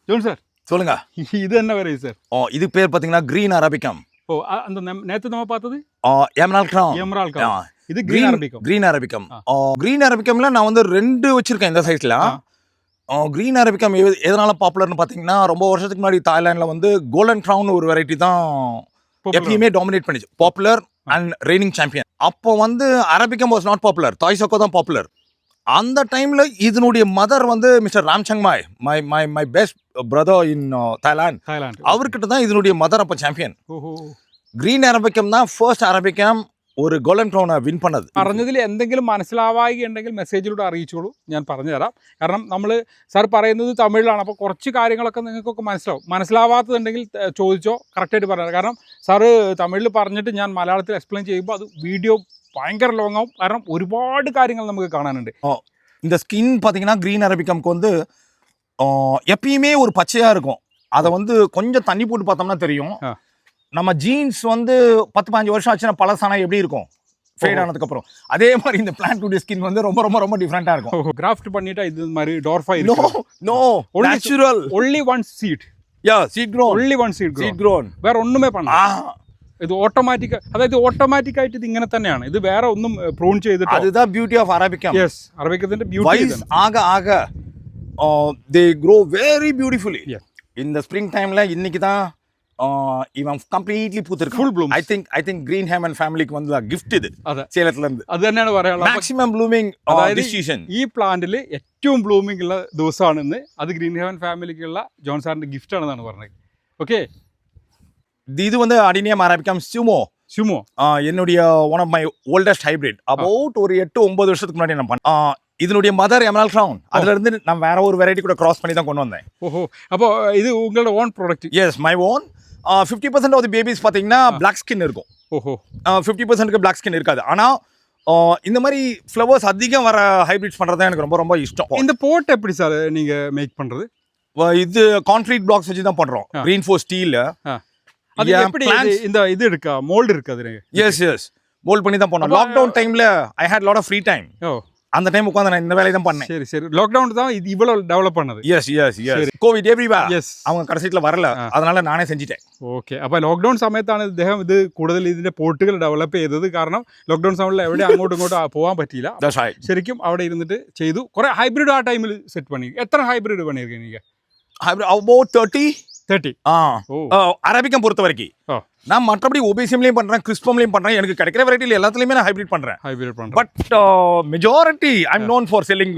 ജോൺ സാർ சொல்லுங்க, இது என்ன வெரைட்டி சார்? இது பேர் பாத்தீங்கன்னா கிரீன் அரபிகம். அந்த நேத்து நம்ம பார்த்தது எமரால்ட் க்ரௌன். இது கிரீன் அரபிகம். கிரீன் அரபிகம். கிரீன் அரபிகம்ல நான் வந்து 2 வச்சிருக்கேன் இந்த சைஸ்ல. கிரீன் அரபிகம் எதனால பாப்புலர்னு பாத்தீங்கன்னா, ரொம்ப வருஷத்துக்கு முன்னாடி தாய்லாந்துல வந்து கோல்டன் கிரவுன் ஒரு வெரைட்டி தான் எப்பயுமே டாமினேட் பண்ணிச்சு. Popular and reigning champion. அப்போ வந்து arabicum was not popular, Thai soco தான் பாப்புலர். அந்த டைம்ல இதனுடைய மதர் வந்து mister Ramsangmai, my best brother in Thailand, அவர்கிட்ட தான் இதனுடைய மதர் அப்போ சாம்பியன். ഗ്രീൻ അറബിക്കം தான் ഫസ്റ്റ് അറബിക്കം ഒരു ഗോൾഡൻ ക്രൗൺ വിൻ பண்ணது. പറഞ്ഞതിൽ എന്തെങ്കിലും മനസ്സിലാവായികയുണ്ടെങ്കിൽ മെസ്സേജിലൂടെ അറിയിച്ചോളൂ, ഞാൻ പറഞ്ഞുതരാം. കാരണം നമ്മൾ സാർ പറയുന്നത് തമിഴിലാണ്, അപ്പോൾ കുറച്ച് കാര്യങ്ങളൊക്കെ നിങ്ങൾക്കൊക്കെ മനസ്സിലാവാത്തതുണ്ടെങ്കിൽ ചോദിച്ചോ, കറക്റ്റായിട്ട് പറയാം. കാരണം സാറ് തമിഴിൽ പറഞ്ഞിട്ട് ഞാൻ മലയാളത്തിൽ എക്സ്പ്ലെയിൻ ചെയ്യുമ്പോൾ അത് വീഡിയോ ഭയങ്കര ലോങ് ആവും. കാരണം ഒരുപാട് കാര്യങ്ങൾ നമുക്ക് കാണാനുണ്ട്. இந்த ஸ்கின் பார்த்தீங்கன்னா க்ரீன் அரபிக்கம்க்கு வந்து எப்பயுமே ஒரு பச்சையா இருக்கும். அதை வந்து கொஞ்சம் தண்ணி போட்டு பார்த்தோம்னா தெரியும். நம்ம ஜீன்ஸ் வந்து 10-15 வருஷம் ஆச்சுன்னா பழசானா எப்படி இருக்கும், ஃபேட் ஆனதுக்கு அப்புறம், அதே மாதிரி இந்த பிளான்ட் ஸ்கின் வந்து ரொம்ப ரொம்ப ரொம்ப டிஃபரெண்டா இருக்கும். கிராஃப்ட் பண்ணிட்டா இது மாதிரி டார்ஃபா இருக்கு. No natural, only one seed. Seed grown, only one seed seed grown. വേറെ ഒന്നുമേ பண்ணல. ഇത് ഓട്ടോമാറ്റിക്, അതായത് ഓട്ടോമാറ്റിക് ആയിട്ട് ഇത് ഇങ്ങനെ തന്നെയാണ്. ഇത് വേറെ ഒന്നും പ്രൂൺ ചെയ്തിട്ട്. அதுதான் பியூட்டி ஆஃப் அரபிக்கம். യെസ്, അറബിക്കത്തിന്റെ ബ്യൂട്ടി. വൈസ് ஆக they grow very beautifully. இந்த ஸ்ப்ரிங் டைம்ல இன்னைக்கு தான் இவன் கம்ப்ளீட்லி பூத்திருக்கு. Full bloom. I think green heaven ஃபேமிலிக்கு வந்து கிஃப்ட் இது അതെ, சேலத்துல இருந்து. അത് തന്നെയാണ് പറയാനുള്ളത്. Maximum blooming decision. ഈ പ്ലാന്റിൽ ഏറ്റവും ബ്ലൂമിംഗ് ഉള്ള ദിവസമാണ് ഇന്ന്. അത് ഗ്രീൻ ഹെവൻ ഫാമിലിക്കുള്ള ജോൺ സാറിന്റെ ഗിഫ്റ്റ് ആണെന്നാണ് പറഞ്ഞത്. ഓക്കെ, இது வந்து அடினியம் அரபிக்கம் சுமோ. என்னுடைய one of my oldest hybrid. About ஒரு 8-9 வருஷத்துக்கு முன்னாடி நான் பண்ணேன். இதனுடைய மதர் எமரால்ட் கிரவுன், அதுல இருந்து நான் வேற ஒரு வெரைட்டி கூட கிராஸ் பண்ணி தான் கொண்டு வந்தேன். ஓஹோ, அப்போ இது உங்களோட own product? Yes, my own. 50% of the babies பாத்தீங்கன்னா பிளாக் ஸ்கின் இருக்கும். ஓஹோ, 50%க்கு பிளாக் ஸ்கின் இருக்காது. ஆனா இந்த மாதிரி ஃப்ளவர்ஸ் அதிகம் வர ஹைபிரிட்ஸ் பண்றது எனக்கு ரொம்ப ரொம்ப இஷ்டம். இந்த போட் எப்படி சார் நீங்க மேக் பண்றது? இது கான்கிரீட் பிளாக்ஸ் வச்சு தான் பண்றோம். Reinforce steel. அது எப்படி இந்த இது இருக்கா, மோல்ட் இருக்கு அதுல? எஸ், மோல்ட் பண்ணி தான் பண்ணோம். லாக்டவுன் டைம்ல I had lot of free time. அந்த டைம் உட்கார்ந்து நான் இந்த வேலையை தான் பண்ணேன். சரி, லாக்டவுன் தான் இது இவ்வளவு டெவலப் பண்ணது. Yes, covid everywhere. அவங்க கடைசில வரல, அதனால நானே செஞ்சிட்டேன். ഓക്കെ, അപ്പോൾ ലോക്ക്ഡൗൺ സമയത്താണ് ഇദ്ദേഹം ഇത് കൂടുതൽ ഇതിന്റെ പോട്ടുകൾ ഡെവലപ്പ് ചെയ്തത്. കാരണം ലോക്ക്ഡൗൺ സമയത്ത് എവിടെ അങ്ങോട്ടും പോകാൻ പറ്റിയില്ല. ശരിക്കും അവിടെ ഇരുന്നിട്ട് ചെയ്തു. കുറെ ഹൈബ്രിഡ് ആ ടൈമിൽ സെറ്റ് പണി. എത്ര ഹൈബ്രിഡ് പണിയിരിക്കും എനിക്ക്? about 30. அரபிக்கம் பொறுத்த வரைக்கும் நான் மற்றபடி ஒபேசியம்லயும் பண்றேன், கிறிஸ்பம்லயும் பண்றேன். எனக்கு கிடைக்கிற வெரைட்டில எல்லாத்துலயுமே நான் ஹைபிரிட் பண்றேன். But majority I am known for selling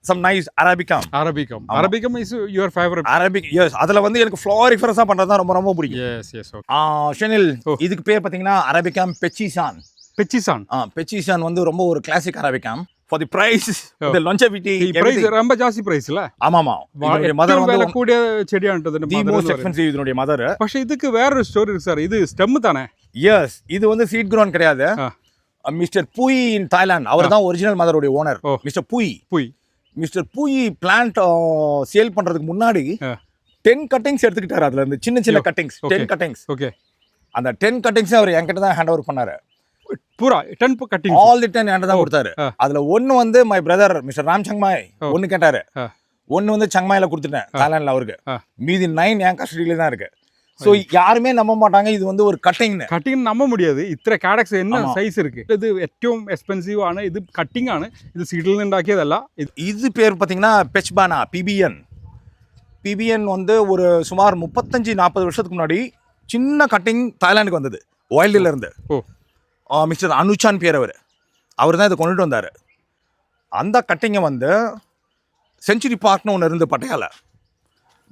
some nice arabicum. Arabicum is your favorite? Arabic, yes. அதுல வந்து எனக்கு ஃப்ளோரிஃபரஸா பண்றது தான் ரொம்ப ரொம்ப பிடிக்கும். எஸ். ஷெனில், இதுக்கு பேர் பாத்தீங்கன்னா அரபிக்கம் பெச்சிசான். பெச்சிசான் வந்து ரொம்ப ஒரு classic அரபிக்கம். For the price, the longevity, price ரொம்ப ஜாஸ்தி பிரைஸ் இல்ல? ஆமாமா. இதனுடைய மதர் வந்து கூடிய செடியானது the most expensive இதனுடைய மதர். പക്ഷേ இதுக்கு வேற ஒரு ஸ்டோரி இருக்கு சார். இது ஸ்டெம் தானே? எஸ், இது வந்து சீட் க்ரோன் கிடையாது. மிஸ்டர் புய் இன் தாய்லாந்து, அவர் தான் ஒரிஜினல் மதருடைய owner. Mister Pui plant sale பண்றதுக்கு முன்னாடி 10 கட்டிங்ஸ் எடுத்துக்கிட்டாரு. அதுல இருந்து சின்ன கட்டிங்ஸ் 10 கட்டிங்ஸ். ஓகே, அந்த 10 கட்டிங்ஸ் அவர் என்கிட்ட தான் ஹேண்ட் ஓவர் பண்ணாரு. பூரா 10 கட்டிங், ஆல் தி 10 என்கிட்ட தான் கொடுத்தாரு. அதுல ஒன்னு வந்து மை பிரதர் மிஸ்டர் ராம்சங்மாய் ஒன்னு கேட்டாரு. ஒன்னு வந்து சங்மாயில கொடுத்துட்டேன் தாய்லாந்துல அவருக்கு. மீதி 9 என் கஸ்டடியில தான் இருக்கு. சோ யாருமே நம்ப மாட்டாங்க இது வந்து ஒரு கட்டிங் நம்ப முடியாது. ഇത്ര കാഡക്സ് என்ன സൈസ് இருக்கு. இது ഏറ്റവും എക്സ്പെൻസീവ് ആണ്. ഇത് കട്ടിംഗ് ആണ്. ഇത് സീഡിൽ നിന്ന് ഉണ്ടാക്കിയതല്ല. இது பேர் பாத்தீங்கன்னா பெச்பானா, பிபிஎன் வந்து ஒரு சுமார் 35-40 வருஷத்துக்கு முன்னாடி சின்ன கட்டிங் தாய்லாந்துக்கு வந்தது வைல்டுல இருந்து. மிஸ்டர் அனுச்சான் பேர் அவர் தான் இதை கொண்டுட்டு வந்தார். அந்த கட்டிங்கை வந்து செஞ்சுரி பார்க்னு ஒன்று இருந்து பட்டையால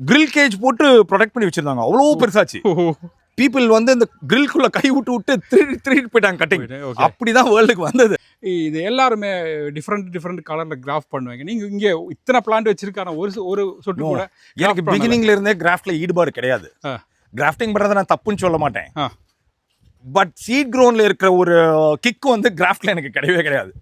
கிரில் கேஜ் போட்டு ப்ரொடெக்ட் பண்ணி வச்சுருந்தாங்க. அவ்வளோ பெருசாச்சு. பீப்புள் வந்து இந்த கிரில்குள்ளே கை விட்டு திருடிட்டு போயிட்டாங்க கட்டிங். அப்படி தான் வேர்ல்டுக்கு வந்தது. இது எல்லாருமே டிஃப்ரெண்ட் கலரில் கிராஃப்ட் பண்ணுவாங்க. நீங்கள் இங்கே இத்தனை பிளான்ட் வச்சிருக்கான ஒரு சொட்டு கூட எனக்கு பிகினிங்ல இருந்தே கிராஃப்டில் ஈடுபாடு கிடையாது. கிராஃப்டிங் பண்ணுறதை நான் தப்புன்னு சொல்ல மாட்டேன். பட் சீட் க்ரோன்ல இருக்கிற ஒரு கிக் வந்து கிராஃப்ட்ல எனக்கு கிடையவே கிடையாது.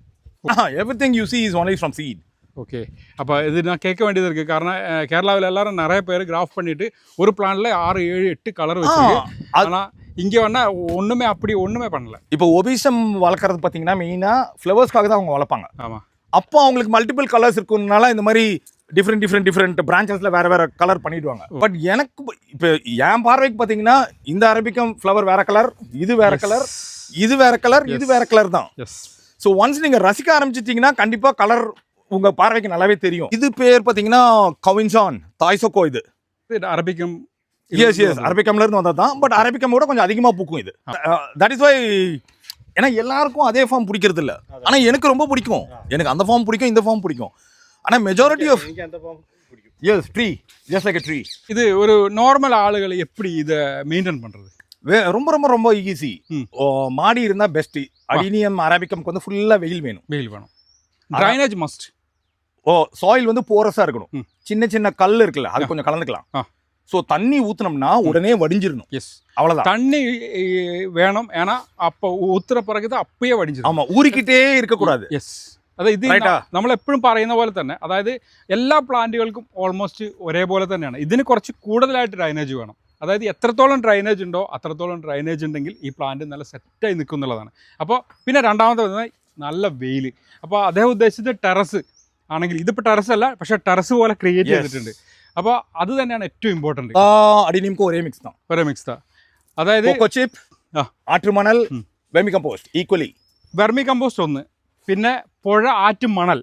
Everything you see is only from seed. Okay, அப்போ இது நான் கேட்க வேண்டியது இருக்குது. காரணம் கேரளாவில் எல்லாரும் நிறைய பேர் கிராஃப்ட் பண்ணிட்டு ஒரு பிளான்ல 6, 7, 8 கலர் வச்சுருக்கு. ஆனால் இங்கே வேணா ஒன்றுமே பண்ணல. இப்போ ஒபிசம் வளர்க்குறது பார்த்தீங்கன்னா மெயினாக ஃப்ளவர்ஸ்க்காக தான் அவங்க வளர்ப்பாங்க. ஆமாம், அப்போ அவங்களுக்கு மல்டிபிள் கலர்ஸ் இருக்குனால இந்த மாதிரி டிஃப்ரெண்ட் பிரான்ச்சஸ்ல வேற கலர் பண்ணிடுவாங்க. பட் எனக்கு இப்போ என் பார்வைக்கு பார்த்தீங்கன்னா இந்த அரபிக்கம் ஃப்ளவர் வேற கலர், இது வேற கலர், இது வேற கலர், இது வேற கலர் தான். ஸோ ஒன்ஸ் நீங்க ரசிக்க ஆரம்பிச்சிட்டீங்கன்னா கண்டிப்பா கலர் உங்க பார்வைக்கு நல்லாவே தெரியும். இது பேர் பாத்தீங்கன்னா கவின்சான் தாய்சோக்கோ. இது அரபிக்கம் எஸ் அரபிக்கம்ல இருந்து வந்தது தான். பட் அரபிக்கம் கூட கொஞ்சம் அதிகமா பூக்கும் இது. தட் இஸ் வை ஏன்னா எல்லாருக்கும் அதே ஃபார்ம் பிடிக்கிறது இல்ல. ஆனா எனக்கு ரொம்ப பிடிக்கும். எனக்கு அந்த ஃபார்ம் பிடிக்கும், இந்த ஃபார்ம் பிடிக்கும். ஆனா majority of as tree just like a tree. இது ஒரு நார்மல் ஆளுகளை எப்படி இதை மெயின்டைன் பண்றது? ரொம்ப ரொம்ப ரொம்ப ஈஸி. மாடி இருந்தா பெஸ்ட். அடினியம் அரபிக்கம்க்கு வந்து ஃபுல்லா வெயில் வேணும். Drainage must. சாயில் வந்து போரஸா இருக்கணும். சின்ன சின்ன கல் இருக்குல்ல, அது கொஞ்சம் கலந்துக்கலாம். ஸோ தண்ணி ஊத்துனோம்னா உடனே வடிஞ்சிடணும். எஸ் அவ்வளவுதான். தண்ணி வேணும். ஏன்னா அப்போ ஊத்துற பிறகு அப்பயே வடிஞ்சிடும். ஆமா, ஊறிக்கிட்டே இருக்கக்கூடாது. യെസ് അതായത് ഇത് നമ്മൾ എപ്പോഴും പറയുന്ന പോലെ തന്നെ, അതായത് എല്ലാ പ്ലാന്റുകൾക്കും ഓൾമോസ്റ്റ് ഒരേപോലെ തന്നെയാണ്. ഇതിന് കുറച്ച് കൂടുതലായിട്ട് ഡ്രൈനേജ് വേണം. അതായത് എത്രത്തോളം ഡ്രൈനേജ് ഉണ്ടോ അത്രത്തോളം ഡ്രൈനേജ് ഉണ്ടെങ്കിൽ ഈ പ്ലാന്റ് നല്ല സെറ്റായി നിൽക്കും എന്നുള്ളതാണ്. അപ്പോൾ പിന്നെ രണ്ടാമത്തെ പറയുന്നത് നല്ല വെയിൽ. അപ്പോൾ അദ്ദേഹം ഉദ്ദേശിച്ചത് ടെറസ് ആണെങ്കിൽ ഇതിപ്പോൾ ടെറസ് അല്ല, പക്ഷേ ടെറസ് പോലെ ക്രിയേറ്റ് ചെയ്തിട്ടുണ്ട്. അപ്പോൾ അത് തന്നെയാണ് ഏറ്റവും ഇമ്പോർട്ടൻറ്റ്. അടിനിയംക്ക് ഒരേ മിക്സ് தான். ഒരേ മിക്സ് தான். അതായത് കൊച്ചിപ്പ്, ആറ്റുമണൽ, vermicompost equally. Vermicompost ഒന്ന്, പിന്നെ പുഴ ആറ്റ് മണൽ,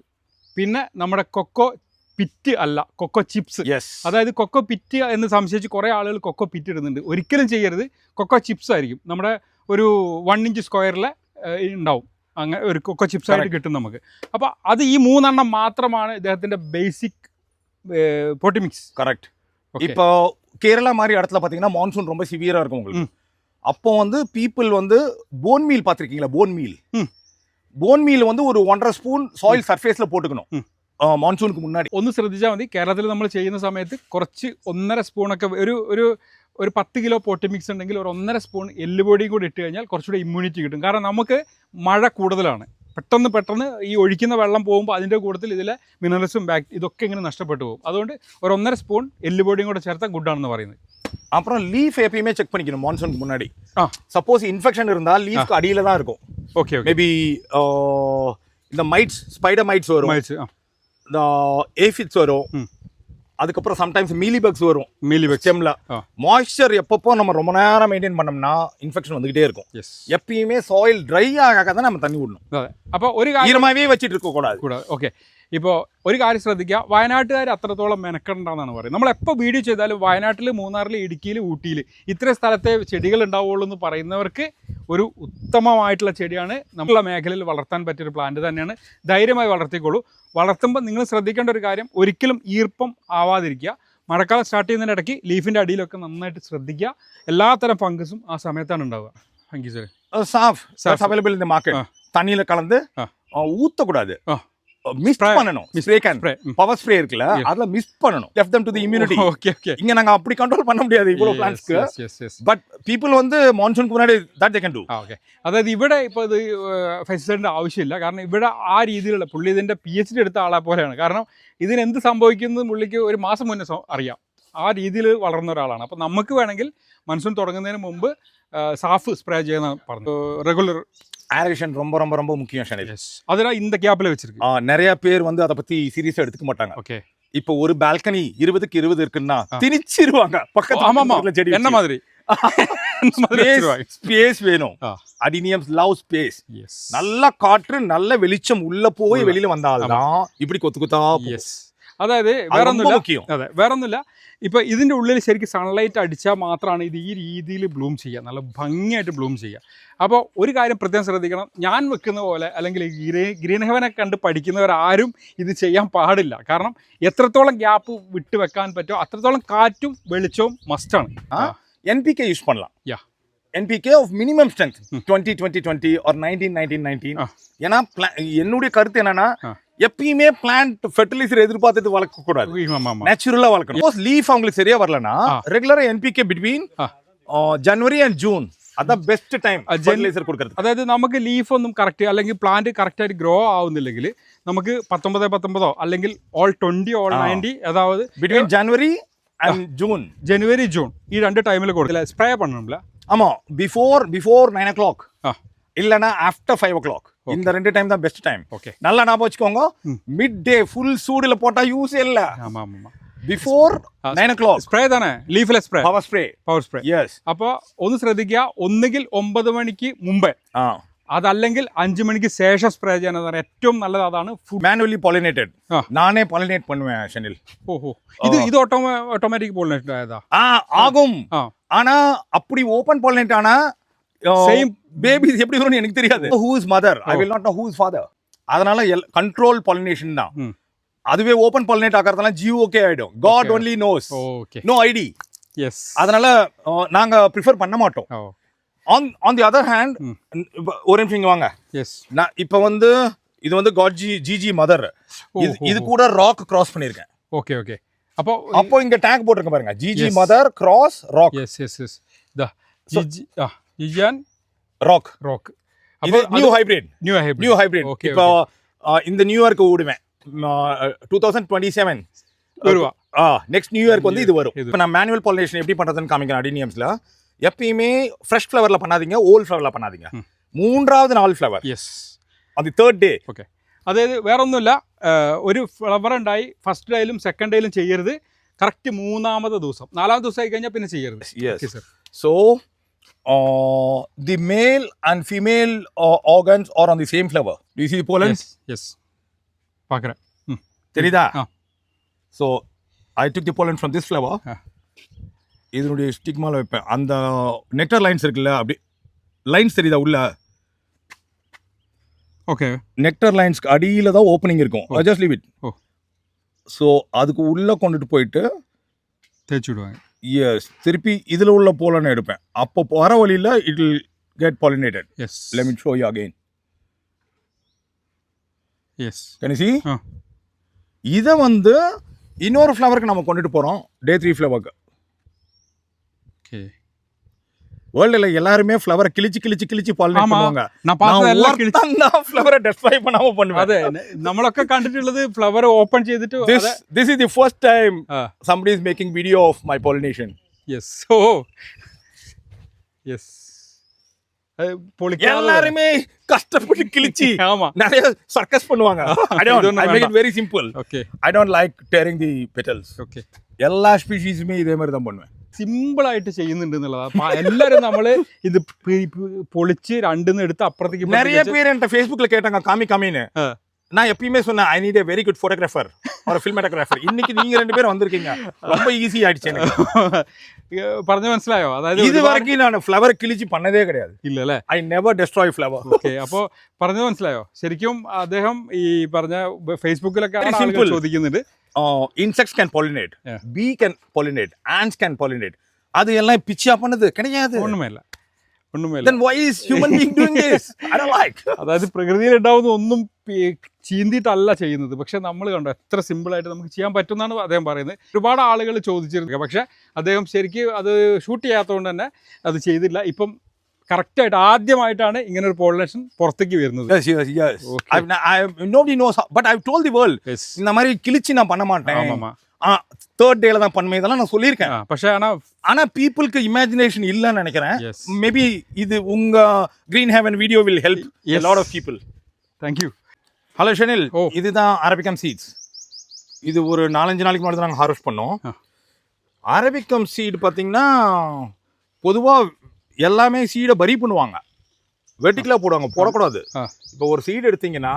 പിന്നെ നമ്മുടെ കൊക്കോ പിറ്റ് അല്ല കൊക്കോ ചിപ്സ്. അതായത് കൊക്കോ പിറ്റ് എന്ന് സംശയിച്ച് കുറേ ആളുകൾ കൊക്കോ പിറ്റ് ഇടുന്നുണ്ട്. ഒരിക്കലും ചെയ്യരുത്. കൊക്കോ ചിപ്സ് ആയിരിക്കും. നമ്മുടെ ഒരു 1 ഇഞ്ച് സ്ക്വയറിലെ ഉണ്ടാവും. അങ്ങനെ ഒരു കൊക്കോ ചിപ്സ് ആയിട്ട് കിട്ടും നമുക്ക്. അപ്പോൾ അത് ഈ 3 എണ്ണം മാത്രമാണ് ഇദ്ദേഹത്തിൻ്റെ ബേസിക് போட்டி மிக்ஸ். கரெக்ட். இப்போ கேரளா மாதிரி இடத்துல பார்த்தீங்கன்னா மான்சூன் ரொம்ப சிவியரா இருக்கும் உங்களுக்கு. அப்போ வந்து பீப்புள் வந்து போன் மீல் பார்த்துருக்கீங்களா? போன் மீல் வந்து ஒரு 1.5 സ്പൂൺ സോയിൽ സർഫേസിൽ പോട്ടുക്കണം മോൺസൂണിന് മുന്നാടി. ഒന്ന് ശ്രദ്ധിച്ചാൽ മതി. കേരളത്തിൽ നമ്മൾ ചെയ്യുന്ന സമയത്ത് കുറച്ച് 1.5 സ്പൂണൊക്കെ ഒരു 10 കിലോ പോട്ടി മിക്സ് ഉണ്ടെങ്കിൽ ഒരു 1.5 സ്പൂൺ എല്ലുപൊടിയും കൂടി ഇട്ട് കഴിഞ്ഞാൽ കുറച്ചുകൂടി ഇമ്മ്യൂണിറ്റി കിട്ടും. കാരണം നമുക്ക് മഴ കൂടുതലാണ്. പെട്ടെന്ന് ഈ ഒഴിക്കുന്ന വെള്ളം പോകുമ്പോൾ അതിൻ്റെ കൂട്ടത്തിൽ ഇതിലെ മിനറൽസും ഇതൊക്കെ ഇങ്ങനെ നഷ്ടപ്പെട്ടു പോകും. അതുകൊണ്ട് ഒരു 1.5 സ്പൂൺ എല്ലുപൊടിയും കൂടെ ചേർത്താൽ ഗുഡാണെന്ന് പറയുന്നത്. அப்புறம் லீஃப் எப்பயுமே செக் பண்ணிக்கணும் மான்சூனுக்கு முன்னாடி. சப்போஸ் இன்ஃபெக்ஷன் இருந்தால் லீஃப்க்கு அடியில தான் இருக்கும். ஓகே. மேபி இந்த மைட்ஸ், ஸ்பைடர் மைட்ஸ் வரும், இந்த ஏஃபிட்ஸ் வரும், அதுக்கப்புறம் சம்டைம்ஸ் மீலிபக்ஸ் வரும். மீலிபக்ஸ் ஸ்டெம்ல மாய்ஸ்சர் எப்பப்போ நம்ம ரொம்ப நேரம் மெயின்டைன் பண்ணோம்னா இன்ஃபெக்ஷன் வந்துகிட்டே இருக்கும். எப்பயுமே சாயில் ட்ரை ஆகாத தான் நம்ம தண்ணி விடணும். അപ്പോൾ ഒരു ஈரமாவே வச்சிட்டு இருக்க கூடாது. ഓക്കെ. ഇപ്പോൾ ഒരു കാര്യം ശ്രദ്ധിക്കുക, വയനാട്ടുകാർ അത്രത്തോളം മെനക്കെണ്ടെന്നാണ് പറയുന്നത്. നമ്മളെപ്പോൾ വീഡിയോ ചെയ്താലും വയനാട്ടിൽ, മൂന്നാറിൽ, ഇടുക്കിയിൽ, ഊട്ടിയിൽ ഇത്രയും സ്ഥലത്തെ ചെടികൾ ഉണ്ടാവുള്ളൂ എന്ന് പറയുന്നവർക്ക് ഒരു ഉത്തമമായിട്ടുള്ള ചെടിയാണ്. നമ്മളുടെ മേഖലയിൽ വളർത്താൻ പറ്റിയൊരു പ്ലാന്റ് തന്നെയാണ്. ധൈര്യമായി വളർത്തിക്കോളൂ. വളർത്തുമ്പോൾ നിങ്ങൾ ശ്രദ്ധിക്കേണ്ട ഒരു കാര്യം, ഒരിക്കലും ഈർപ്പം ആവാതിരിക്കുക. മഴക്കാലം സ്റ്റാർട്ട് ചെയ്യുന്നതിൻ്റെ ഇടയ്ക്ക് ലീഫിൻ്റെ അടിയിലൊക്കെ നന്നായിട്ട് ശ്രദ്ധിക്കുക. എല്ലാത്തരം ഫംഗസും ആ സമയത്താണ് ഉണ്ടാവുക. Thank you sir. Saaf available in the market. தண்ணியில கலந்து ஊத்தக்கூடாது. மிஸ்ட் பண்ணணும். ஸ்ப்ரே கேன் பவர் ஸ்ப்ரே இருக்குல்ல, அதுல மிஸ்ட் பண்ணணும். Left them to the immunity. Okay. இங்க நாங்க அப்படி கண்ட்ரோல் பண்ண முடியாது இவ்வளவு பிளான்ட்ஸ்க்கு. பட் people வந்து மான்சூனுக்கு முன்னாடி that they can do. Okay. അതായത് ഇവിടെ ഇപ്പോൾ ഇത് ഫെസിലിറ്റിൻ്റെ ആവശ്യമില്ല. കാരണം ഇവിടെ ആ രീതിയിലുള്ള പുള്ളി ഇതിൻ്റെ PhD എടുത്ത ആളെ പോലെയാണ്. കാരണം ഇതിനെന്ത് സംഭവിക്കുന്നത് പുള്ളിക്ക് ഒരു മാസം മുന്നേ അറിയാം. ആ രീതിയിൽ വളർന്ന ഒരാളാണ്. അപ്പോൾ നമുക്ക് വേണമെങ്കിൽ മൺസൂൺ തുടങ്ങുന്നതിന് മുമ്പ് സാഫ് സ്പ്രേ ചെയ്യുന്ന പറഞ്ഞു. റെഗുലർ ஏரேஷன் ரொம்ப ரொம்ப ரொம்ப முக்கியம் ஷனில். அதெல்லாம் இந்த கேப்ல வச்சிருக்கு. நிறைய பேர் வந்து அதை பத்தி சீரியஸா எடுத்துக்க மாட்டாங்க. ஓகே. இப்போ ஒரு பால்கனி 20க்கு 20 இருக்குன்னா திணிச்சிருவாங்க பக்கத்துல. ஆமாமா, என்ன மாதிரி ஸ்பேஸ் வேணும். அடினியம்ஸ் லவ் ஸ்பேஸ். நல்ல காற்று, நல்ல வெளிச்சம் உள்ள போய் வெளியில வந்தால்தான் இப்படி கொத்து கொத்தா. അതായത് വേറൊന്നുമില്ല. ഇപ്പോൾ ഇതിൻ്റെ ഉള്ളിൽ ശരിക്കും സൺലൈറ്റ് അടിച്ചാൽ മാത്രമാണ് ഇത് ഈ രീതിയിൽ ബ്ലൂം ചെയ്യുക, നല്ല ഭംഗിയായിട്ട് ബ്ലൂം ചെയ്യുക. അപ്പോൾ ഒരു കാര്യം പ്രത്യേകം ശ്രദ്ധിക്കണം, ഞാൻ വെക്കുന്ന പോലെ അല്ലെങ്കിൽ ഗ്രീൻ ഹെവനെ കണ്ട് പഠിക്കുന്നവരാരും ഇത് ചെയ്യാൻ പാടില്ല. കാരണം എത്രത്തോളം ഗ്യാപ്പ് വിട്ട് വെക്കാൻ പറ്റുമോ അത്രത്തോളം കാറ്റും വെളിച്ചവും മസ്റ്റാണ്. NPK യൂസ് பண்ணலாம். NPK of minimum strength 20-20-20 or 19-19-19. ஏன்னா என்னுடைய கருத்து என்னன்னா, எப்பயுமே பிளான்ட் ஃபெர்டிலைசர் எதிர்பார்த்துட்டு வளர்க்க கூடாது. நேச்சுரலா வளர்க்கணும். லீஃப் அவங்களுக்கு சரியா வரலனா ரெகுலரா NPK between January and June അതാണ് ബെസ്റ്റ് ടൈം ഫെർട്ടിലൈസർ കൊടുക്കുന്നത്. അതായത് നമുക്ക് ലീഫ് ഒന്നും കറക്റ്റ് അല്ലെങ്കിൽ പ്ലാന്റ് കറക്റ്റ് ആയിട്ട് ഗ്രോ ആവുന്നില്ലെങ്കിൽ നമുക്ക് 19 അല്ലെങ്കിൽ ഓൾ 20 ഓൾ 90, അതായത് between January and June, January June ഈ 2 ടൈമിൽ കൊടുക്കില്ല. സ്പ്രേ பண்ணணும்ல. ஆமா, before 9 o'clock இல்லனா after 5 o'clock. இந்த 2 டைம் தான் பெஸ்ட் டைம். ஓகே. நல்லா ஞாபகம் வச்சுக்கோங்க. மிட் டே ஃபுல் சூடுல போட்டா யூஸ் இல்ல. ஆமா. ബിഫോർ 9 o'clock സ്പ്രേ തന്നെ, ലീഫ്ലെസ് സ്പ്രേ, പവർ സ്പ്രേ. യെസ്. അപ്പോൾ ഒന്ന് ശ്രദ്ധിക്കുക, ഒന്നുകിൽ 9 മണിക്ക് മുമ്പേ അതല്ലെങ്കിൽ 5 മണിക്ക് ശേഷം സ്പ്രേ ചെയ്യാൻ ഏറ്റവും നല്ലത് അതാണ്. മാനുവലി പോളിനേറ്റഡ് ആ. நானே பாலினேட் பண்ணுவேன் ஷனில். ഓഹോ ഇത് ഓട്ടോമാറ്റിക് പോളിനേഷൻ ആയതാ? ஆகும். ஆ. ஆனா அப்படி ஓபன் பாலினேட் ஆனா Same. பேபிஸ் எப்படி வரும்னு எனக்கு தெரியாது. Who is mother, I will not know who is father. அதனால கண்ட்ரோல் பாலினேஷன் தான். அதுவே ஓபன் பாலினேட் ஆகறதெல்லாம் ஜிஓகே ஆயிடும். God only knows, okay no ID. Yes. அதனால நாங்க ப்ரிஃபர் பண்ண மாட்டோம். ஆன் தி அதர் ஹேண்ட், ஒரு நிமிஷம் இங்க வாங்க. எஸ். நான் இப்போ வந்து இது வந்து காட் ஜிஜி மதர். இது கூட ராக் கிராஸ் பண்ணிருக்கேன். Okay okay. அப்போ இங்க டேக் போட்டுருக்க பாருங்க, G G mother cross rock. Yes yes yes. The G G and rock. அப்போ new hybrid. New hybrid. Okay. இப்போ இந்த நியூ இயர்க்கு விடுவேன் 2027 வருவா. நெக்ஸ்ட் நியூ இயர்க்கு வந்து இது வரும். இப்போ நான் மேனுவல் பாலினேஷன் எப்படி பண்றதுன்னு காமிக்கிறேன். அடினியம்ஸ்ல எப்பயுமே ஃப்ரெஷ் ஃப்ளவர்ல பண்ணாதீங்க, ஓல்ட் ஃப்ளவர்ல பண்ணாதீங்க. மூன்றாவது நாள் ஃப்ளவர். எஸ். അത് തേർഡ് ഡേ. ഓക്കെ. അതായത് വേറെ ഒന്നുമില്ല, ഒരു ഫ്ലവർ ഉണ്ടായി ഫസ്റ്റ് ഡേയിലും സെക്കൻഡ് ഡേയിലും ചെയ്യരുത്. കറക്റ്റ് മൂന്നാമത്തെ ദിവസം, നാലാമത്തെ ദിവസം ആയി കഴിഞ്ഞാൽ പിന്നെ ചെയ്യരുത്. Yes. So the male and female organs are on the same flower. Do you see the pollen? Yes. பார்க்குறேன். தெரியுதா? ஆ. So I took the pollen from this flower. இதனுடைய ஸ்டிக்மால வைப்பேன். அந்த நெக்டர் லைன்ஸ் இருக்குல்ல, அப்படி லைன்ஸ் தெரியுதா உள்ள? ஓகே. நெக்டர் லைன்ஸ்க்கு அடியில தான் ஓப்பனிங் இருக்கும். I just leave it. So அதுக்கு உள்ள கொண்டுட்டு போயிட்டு தேய்ச்சி விடுவாங்க. எஸ், திருப்பி இதில் உள்ள போலன்னு எடுப்பேன். அப்போ வர வழியில் it will get pollinated. Yes. Let me show you again. Yes. Can you see? இதை வந்து இன்னொரு ஃப்ளவருக்கு நம்ம கொண்டுட்டு போகிறோம், டே 3 ஃப்ளவருக்கு. ஓகே. வேர்ல்டுல எல்லாருமே ஃப்ளவரை கிழிச்சு பாலினேட் பண்ணுவாங்க. நான் பார்த்தது எல்லாம் கிழிச்சு நான் ஃப்ளவரை டெஸ்ட்ராய் பண்ணாம பண்ணுவேன். അതെ, നമ്മളൊക്കെ കണ്ടിട്ടുള്ളത് ഫ്ലവർ ഓപ്പൺ ചെയ്തിട്ട് this is the first time somebody is making video of my pollination. yes. Oh yes. எல்லாருமே கஷ்டப்பட்டு கிழிச்சு ஆமா நிறைய சர்க்கஸ் பண்ணுவாங்க. I make it very simple. Okay. I don't like tearing the petals. Okay. எல்லா ஸ்பீஷீஸுமே இதே மாதிரி தான் பண்ணுவேன். സിമ്പിളായിട്ട് ചെയ്യുന്നുണ്ട് എന്നുള്ളതാണ്. എല്ലാവരും നമ്മള് ഇത് പൊളിച്ച് രണ്ടിന്ന് എടുത്ത് അപ്പുറത്തേക്ക് நிறைய பேர் என்கிட்ட ஃபேஸ்புக்ல கேட்டாங்க காமின்னு. நான் எப்பயுமே சொன்னேன் I need a very good photographer or a filmographer. இன்னைக்கு நீங்க ரெண்டு பேரும் வந்திருக்கீங்க, ரொம்ப ஈஸி ஆயிடுச்சு எனக்கு. പറഞ്ഞു മനസ്സിലായോ? അതായത് இது வரைக்கும் நான் ஃப்ளவர் கிழிச்சு பண்ணதே கிடையாது. ഇല്ല അല്ലേ? I never destroy flower. Okay. അപ്പോൾ പറഞ്ഞു മനസ്സിലായോ? ശരിക്കും അദ്ദേഹം ഈ പറഞ്ഞ ഫേസ്ബുക്കിലൊക്കെ ചോദിക്കുന്നുണ്ട്. Insects can pollinate, bee can pollinate, ants can pollinate. அது எல்லாம் பிச்சா பண்ணது கிடையாது. ഒന്നുമല്ല. Then why is human being doing this? I don't like. അതായത് പ്രകൃതിയിൽ ഉണ്ടാവുന്ന ഒന്നും ചീന്തിയിട്ടല്ല ചെയ്യുന്നത്. പക്ഷെ നമ്മൾ കണ്ടോ എത്ര സിമ്പിളായിട്ട് നമുക്ക് ചെയ്യാൻ പറ്റുമെന്നാണ് അദ്ദേഹം പറയുന്നത്. ഒരുപാട് ആളുകൾ ചോദിച്ചിരുന്നു, പക്ഷെ അദ്ദേഹം ശരിക്കും അത് ഷൂട്ട് ചെയ്യാത്തതുകൊണ്ട് തന്നെ അത് ചെയ്തില്ല. ഇപ്പം കറക്റ്റായിട്ട് ആദ്യമായിട്ടാണ് ഇങ്ങനെ ഒരു പോളിനേഷൻ പുറത്തേക്ക് വരുന്നത്. Yes. Nobody knows how, but I've told the world. இந்த மாதிரி கிழிச்சு நான் பண்ண மாட்டேன். ஆமாமா. தேர்ட் டேல தான் பண்ணுவேன், இதெல்லாம் நான் சொல்லியிருக்கேன். പക്ഷെ ஆனா பீப்புளுக்கு இமேஜினேஷன் இல்லைன்னு நினைக்கிறேன். மேபி இது உங்க green heaven video will help a lot of people. Thank you. Hello Shanil, இதுதான் அரபிகம் சீட்ஸ். இது ஒரு 4-5 நாளைக்கு முன்னாடி நாங்கள் ஹார்வெஸ்ட் பண்ணோம். அரபிகம் சீடு பார்த்தீங்கன்னா பொதுவாக எல்லாமே சீடை பரி பண்ணுவாங்க, வெர்டிக்கலாக போடுவாங்க, போடக்கூடாது. இப்போ ஒரு சீடு எடுத்தீங்கன்னா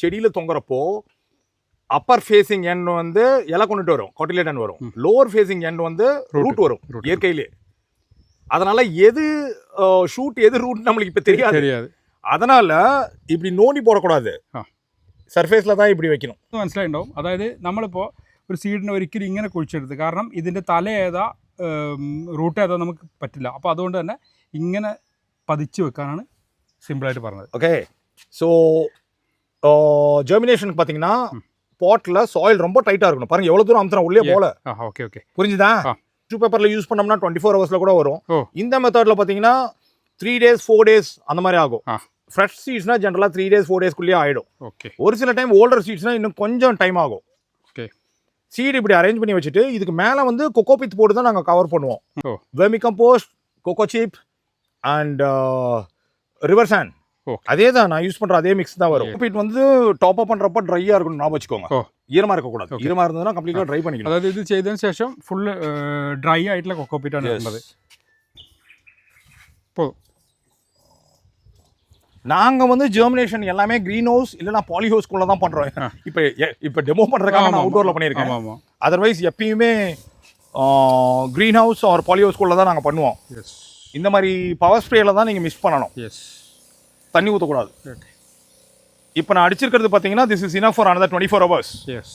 செடியில் தொங்குறப்போ அப்பர் ஃபேஸிங் எண்ட் வந்து இலை கொண்டுட்டு வரும், கொட்டிலேட் வரும். லோவர் ஃபேஸிங் எண்ட் வந்து ரூட் வரும் இயற்கையிலே. அதனால எது ஷூட் எது ரூட் நம்மளுக்கு இப்போ தெரியாது. அதனால இப்படி நோண்டி போடக்கூடாது, സർഫേസിൽ தான் இப்படி வைக்கணும். മനസ്സിലായിട്ടുണ്ടാവും. അതായത് നമ്മളിപ്പോൾ ഒരു സീഡിനെ ഒരിക്കലും ഇങ്ങനെ കുഴിച്ചെടുത്ത്, കാരണം ഇതിൻ്റെ തല ഏതാ റൂട്ട് ഏതാ നമുക്ക് പറ്റില്ല. അപ്പോൾ അതുകൊണ്ട് തന്നെ ഇങ്ങനെ പതിച്ച് വെക്കാനാണ് സിമ്പിളായിട്ട് പറഞ്ഞത്. ஓகே. ஸோ ஜெர்மினேஷனுக்கு பார்த்தீங்கன்னா பாட்டில் சாயில் ரொம்ப டைட்டாக இருக்கணும். பாருங்க எவ்வளோ தூரம் அமுத்துறோம், உள்ளே போல. ஓகே ஓகே, புரிஞ்சுதா? டிஷ்யூ பேப்பரில் யூஸ் பண்ணோம்னா 24 ஹவர்ஸில் கூட வரும். இந்த மெத்தடில் பார்த்தீங்கன்னா 3 days 4 days அந்த மாதிரி ஆகும். ஃப்ரெஷ் சீட்ஸ்னா ஜென்ரலாக 3 days 4 daysக்குள்ளேயே ஆகிடும். ஓகே. ஒரு சில டைம் ஓல்டர் சீட்ஸ்னா இன்னும் கொஞ்சம் டைம் ஆகும். ஓகே. சீடு இப்படி அரேஞ்ச் பண்ணி வச்சுட்டு இதுக்கு மேலே வந்து கொக்கோ பித் போட்டு தான் நாங்கள் கவர் பண்ணுவோம். Vermicompost, coco chip and river sand. அதே தான் நான் யூஸ் பண்ணுற அதே மிக்ஸ் தான் வரும். பிட் வந்து டாப் அப் பண்ணுறப்ப ட்ரையாக இருக்கணும், ஞாபகம் வச்சுக்கோங்க. ஈரமாக இருக்கக்கூடாது. ஈரமாக இருந்ததுன்னா கம்ப்ளீட்டாக ட்ரை பண்ணிக்கணும். അതായത് ഇത് ചെയ്തതിന് ശേഷം ഫുള്ള് ഡ്രൈ ആയിട്ടുള്ള കൊക്കോ പിറ്റാണ് ഇടുന്നത്. ഇപ്പോൾ நாங்கள் வந்து ஜெர்மினேஷன் எல்லாமே க்ரீன் ஹவுஸ் இல்லைனா பாலி ஹவுஸ்குள்ளே தான் பண்ணுறோம். இப்போ டெமோ பண்ணுறதுக்காக நான் அவுட்டோரில் பண்ணியிருக்கேன். ஆமாம். அதர்வைஸ் எப்பயுமே க்ரீன் ஹவுஸ் ஆர் பாலி ஹவுஸ்குள்ளே தான் நாங்கள் பண்ணுவோம். எஸ். இந்த மாதிரி பவர் ஸ்ப்ரேயில் தான் நீங்கள் மிஸ் பண்ணணும். எஸ். தண்ணி ஊற்றக்கூடாது. இப்போ நான் அடிச்சிருக்கிறது பார்த்தீங்கன்னா this is enough for another 24 hours. எஸ்.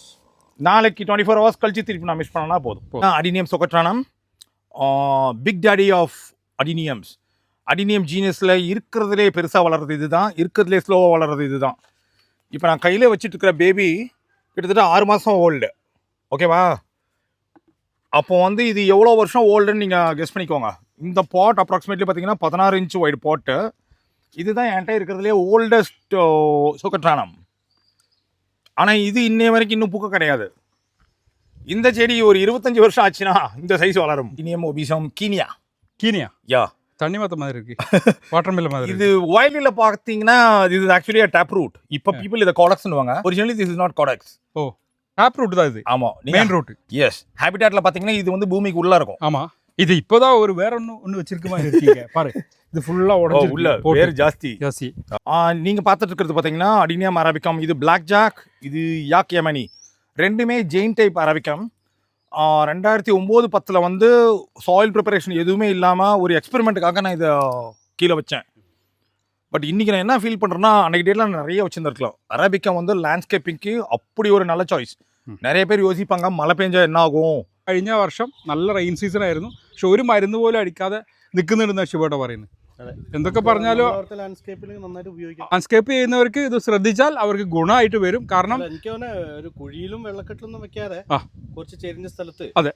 நாளைக்கு 24 hours கழிச்சு திருப்பி நான் மிஸ் பண்ணனா போதும். Adenium socotranum big daddy of adeniums. Adenium ஜீனஸில் இருக்கிறதுலே பெருசாக வளர்றது இதுதான், இருக்கிறதுலே ஸ்லோவாக வளர்றது இதுதான். இப்போ நான் கையில் வச்சுட்டு இருக்கிற பேபி கிட்டத்தட்ட 6 மாதம் ஓல்டு. ஓகேவா? அப்போ வந்து இது எவ்வளோ வருஷம் ஓல்டுன்னு நீங்கள் கெஸ் பண்ணிக்கோங்க. இந்த பாட் அப்ராக்சிமேட்லி பார்த்தீங்கன்னா 16 inch வைடு பாட்டு. இதுதான் என்கிட்ட இருக்கிறதுலே ஓல்டஸ்ட் சொக்கட்ரானம். ஆனால் இது இன்னைய வரைக்கும் இன்னும் பூக்க கிடையாது. இந்த செடி ஒரு 25 வருஷம் ஆச்சுன்னா இந்த சைஸ் வளரும். இனியம் ஒபிசம் கீனியா. கீனியா? யா. தண்ணி மாத்த மாதிரி இருக்கு. வாட்டர் மில்ல மாதிரி. இது வயலில் பார்த்தீங்கன்னா இது ஆக்சுவலி டேப் ரூட். இப்போ பீப்புள் இதை காடக்ஸ்னுவாங்க. Originally this is not caudex. Oh, tap root தான் இது. ஆமாம், மெயின் ரூட். எஸ். ஹேபிட்டாட்ல பார்த்தீங்கன்னா இது வந்து பூமிக்கு உள்ளே இருக்கும். ஆமாம். இது இப்போதான் ஒரு வேற ஒன்று வச்சிருக்க மாதிரி இருக்கீங்க பாரு. இது ஃபுல்லா உடஞ்சி உள்ள வேர் ஜாஸ்தி. நீங்கள் பார்த்துட்டு இருக்கிறது பார்த்தீங்கன்னா அடினியம் அரபிக்கம். இது பிளாக் ஜாக், இது யாக் யமனி. ரெண்டுமே ஜெயின் டைப் அரபிக்கம். 2009-10 வந்து சாயில் ப்ரிப்பரேஷன் எதுவுமே இல்லாமல் ஒரு எக்ஸ்பெரிமெண்ட்டுக்காக நான் இதை கீழே வச்சேன். பட் இன்றைக்கி நான் என்ன ஃபீல் பண்ணுறேன்னா அன்றைக்கி டேட்டில் நான் நிறைய வச்சுருந்துருக்கலாம். அரபிக்கம் வந்து லேண்ட்ஸ்கேப்பிங்க்கு அப்படி ஒரு நல்ல சாய்ஸ். நிறைய பேர் யோசிப்பாங்க മഴ പെയ്ഞ്ഞാൽ என்ன ആകും. കഴിഞ്ഞ വർഷം നല്ല റെയിൻ സീസൺ ആയിരുന്നു, പക്ഷെ ഒരു മരുന്ന് പോലും അടിക്കാതെ നിൽക്കുന്നുണ്ടെന്ന് ശിവോട്ട പറയുന്നത്. എന്തൊക്കെ പറഞ്ഞാലും ലാൻഡ്സ്കേപ്പ് ചെയ്യുന്നവർക്ക് ഇത് ശ്രദ്ധിച്ചാൽ അവർക്ക് ഗുണമായിട്ട് വരും. കാരണം എനിക്ക് ഒരു കുഴിയിലും വെള്ളക്കെട്ടിലൊന്നും വെക്കാതെ കുറച്ച് ചെരിഞ്ഞ സ്ഥലത്ത് അതെ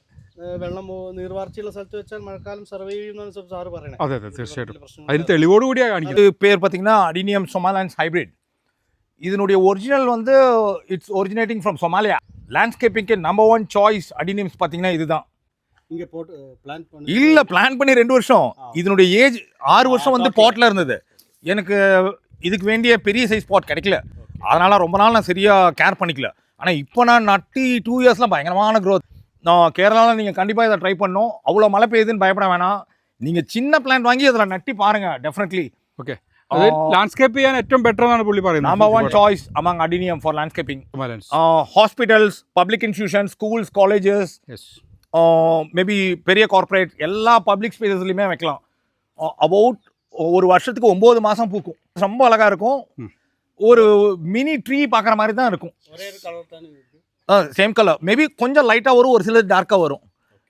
വെള്ളം നീർവാർച്ചയുള്ള സ്ഥലത്ത് വെച്ചാൽ മഴക്കാലം സർവൈവ് ചെയ്യുന്ന സാറ് പറയണേ. അതെ അതെ തീർച്ചയായിട്ടും അതിന് തെളിവോട് കൂടിയാണ് കാണിക്കുന്നത്. இது பேர் பார்த்தீங்கன்னா அடினியம் சொமாலான்ஸ் ஹைப்ரிட். இதனுடைய ஒரிஜினல் வந்து இட்ஸ் ஒரிஜினேட்டிங் ஃப்ரம் சொமாலியா. லேண்ட்ஸ்கேப்பிங்க்கு நம்பர் 1 சாய்ஸ் அடினியம்ஸ் பார்த்தீங்கன்னா இதுதான். இங்க போட்டு பிளான் பண்ணி இல்ல பிளான் பண்ணி 2 வருஷம். இதனுடைய ஏஜ் 6 வருஷம் வந்து பாட்ல இருந்தது. எனக்கு இதுக்கு வேண்டிய பெரிய சைஸ் பாட் கிடைக்கல. அதனால ரொம்ப நாள் நான் சரியா கேர் பண்ணிக்கல. ஆனா இப்போ நான் நட்டி 2 இயர்ஸ்ல பயங்கரமான growth. நான் கேரளாவில் நீங்கள் கண்டிப்பாக இதை ட்ரை பண்ணணும். அவ்வளோ மழை பெய்யுதுன்னு பயப்பட வேணாம். நீங்கள் சின்ன பிளான்ட் வாங்கி அதில் நட்டி பாருங்க. Definitely okay. ലാൻഡ്സ്കേപ്പ് ചെയ്യാൻ ഏറ്റവും ബെറ്റർ എന്നാണ് പുള്ളി പറയുന്നത്. Number 1 choice among adenium for landscaping. Hospitals, public institutions, schools, colleges, maybe பெரிய கார்ப்பரேட் எல்லா பப்ளிக் ஸ்பேசஸ்லையுமே வைக்கலாம். அபவுட் ஒரு வருஷத்துக்கு 9 மாதம் பூக்கும். ரொம்ப அழகாக இருக்கும். ஒரு மினி ட்ரீ பார்க்குற மாதிரி தான் இருக்கும். ஒரே கலர் தானே. Same colour. மேபி கொஞ்சம் லைட்டாக வரும், ஒரு சிலர் டார்க்காக வரும்.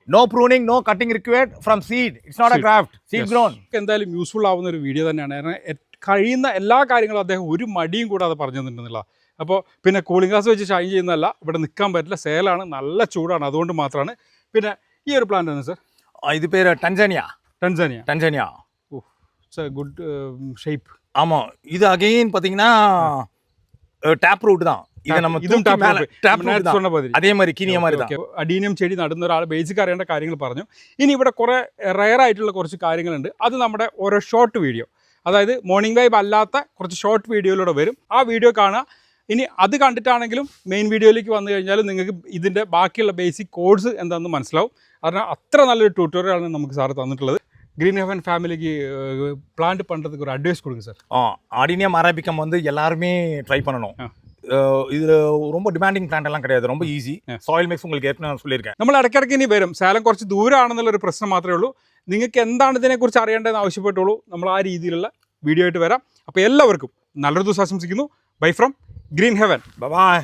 No pruning, no cutting required from seed. It's not a craft. Seed grown. എന്തായാലും യൂസ്ഫുൾ ആവുന്ന ഒരു വീഡിയോ തന്നെയാണ്. കാരണം കഴിയുന്ന എല്ലാ കാര്യങ്ങളും അദ്ദേഹം ഒരു മടിയും കൂടാതെ പറഞ്ഞു തന്നിട്ടുണ്ടെന്നില്ല. അപ്പോൾ പിന്നെ കൂളിംഗ് ഗ്ലാസ് വെച്ച് ഷൈൻ ചെയ്യുന്നതല്ല, ഇവിടെ നിൽക്കാൻ പറ്റില്ല, സേലാണ്, നല്ല ചൂടാണ്, അതുകൊണ്ട് മാത്രമാണ്. പിന്നെ ഈ ഒരു പ്ലാന്റ് ആണ് സാർ, இது பேர் டன்சானியா. டன்சானியா. ஓ, இட்ஸ் எ குட் ஷேப். ஆமாம், இது அகைன் பார்த்தீங்கன்னா ടാപ്പ് റൂട്ട് தான். ഇത് நம்ம ഇതും ടാപ്പ് சொன்ன மாதிரி அதே மாதிரி കീനിയ மாதிரி தான். അഡീനിയം ചെടി നടുന്ന ഒരാൾ ബേസിക് അറിയേണ്ട കാര്യങ്ങൾ പറഞ്ഞു. ഇനി ഇവിടെ കുറേ റയർ ആയിട്ടുള്ള കുറച്ച് കാര്യങ്ങളുണ്ട്. അത് നമ്മുടെ ഓരോ ഷോർട്ട് വീഡിയോ, അതായത് മോർണിംഗ് വൈബ് അല്ലാത്ത കുറച്ച് ഷോർട്ട് വീഡിയോയിലൂടെ വരും. ആ വീഡിയോ കാണുക. ഇനി അത് കണ്ടിട്ടാണെങ്കിലും മെയിൻ വീഡിയോയിലേക്ക് വന്നു കഴിഞ്ഞാൽ നിങ്ങൾക്ക് ഇതിൻ്റെ ബാക്കിയുള്ള ബേസിക് കോഡ്സ് എന്താണെന്ന് മനസ്സിലാവും. കാരണം അത്ര നല്ലൊരു ട്യൂട്ടോറിയലാണ് നമുക്ക് സാറ് തന്നിട്ടുള്ളത്. க்ரீன் ஹெவன் ஃபேமிலிக்கு பிளான்ட் பண்ணுறதுக்கு ஒரு அட்வைஸ் கொடுங்க சார். அடினியம் அரபிக்கம் வந்து எல்லாருமே ட்ரை பண்ணணும். இது ரொம்ப டிமாண்டிங் பிளான்ட் எல்லாம் கிடையாது, ரொம்ப ஈஸி. സോയിൽ മിക്സ് உங்களுக்கு ஏற்கனவே நான் சொல்லியிருக்கேன். നമ്മൾ ഇടയ്ക്കിടയ്ക്ക് ഇനി വരും. സേലം കുറച്ച് ദൂരമാണെന്നുള്ളൊരു പ്രശ്നം മാത്രമേ ഉള്ളൂ. നിങ്ങൾക്ക് എന്താണ് ഇതിനെക്കുറിച്ച് അറിയേണ്ടതെന്ന് ആവശ്യപ്പെട്ടുള്ളൂ. നമ്മൾ ആ രീതിയിലുള്ള വീഡിയോ ആയിട്ട് വരാം. അപ്പോൾ എല്ലാവർക്കും നല്ലൊരു ദിവസം ആശംസിക്കുന്നു. Bye from Green Heaven. By.